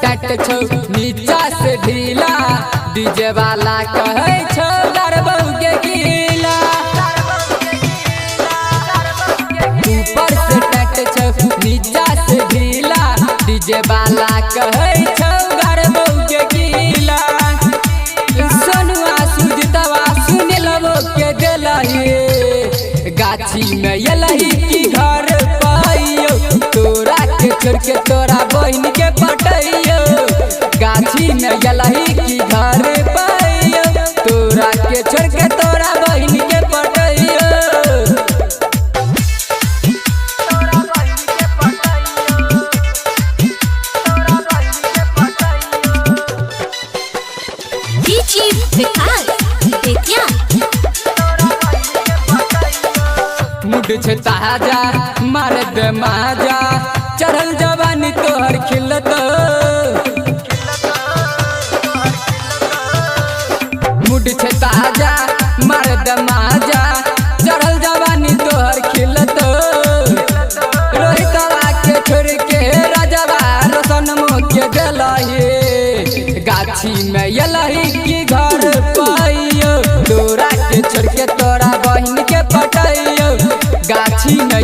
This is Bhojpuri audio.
टाट छौ नीचा से ढीला, डीजे वाला कहे छौ गरबौ के गीला। ऊपर से टाट छौ नीचा से ढीला, डीजे वाला कहे छौ गरबौ के गीला। सोनुआ सुजितवा सुन लबो के दिलही, गाछी में यलही की घर पाइयो, तोरा के छोड़ के तोरा बहन के पटैयो। गाछी में यलही की घर पाइयो, तोरा के छोड़ के तोरा बहन के पटैयो। मुड छे ताजा मार दे माजा, चढ़ल जवानी तोहर खिलत। मुड छे ताजा मार दे माजा, चढ़ल जवानी तोहर खिलत। रोहितवा के छोड़ के राजवा रोशन के दिलही, गाछी में यलही की घर पाइयो, तोरा के छोड़ के तोरा बहन के पटैयो। गाछी में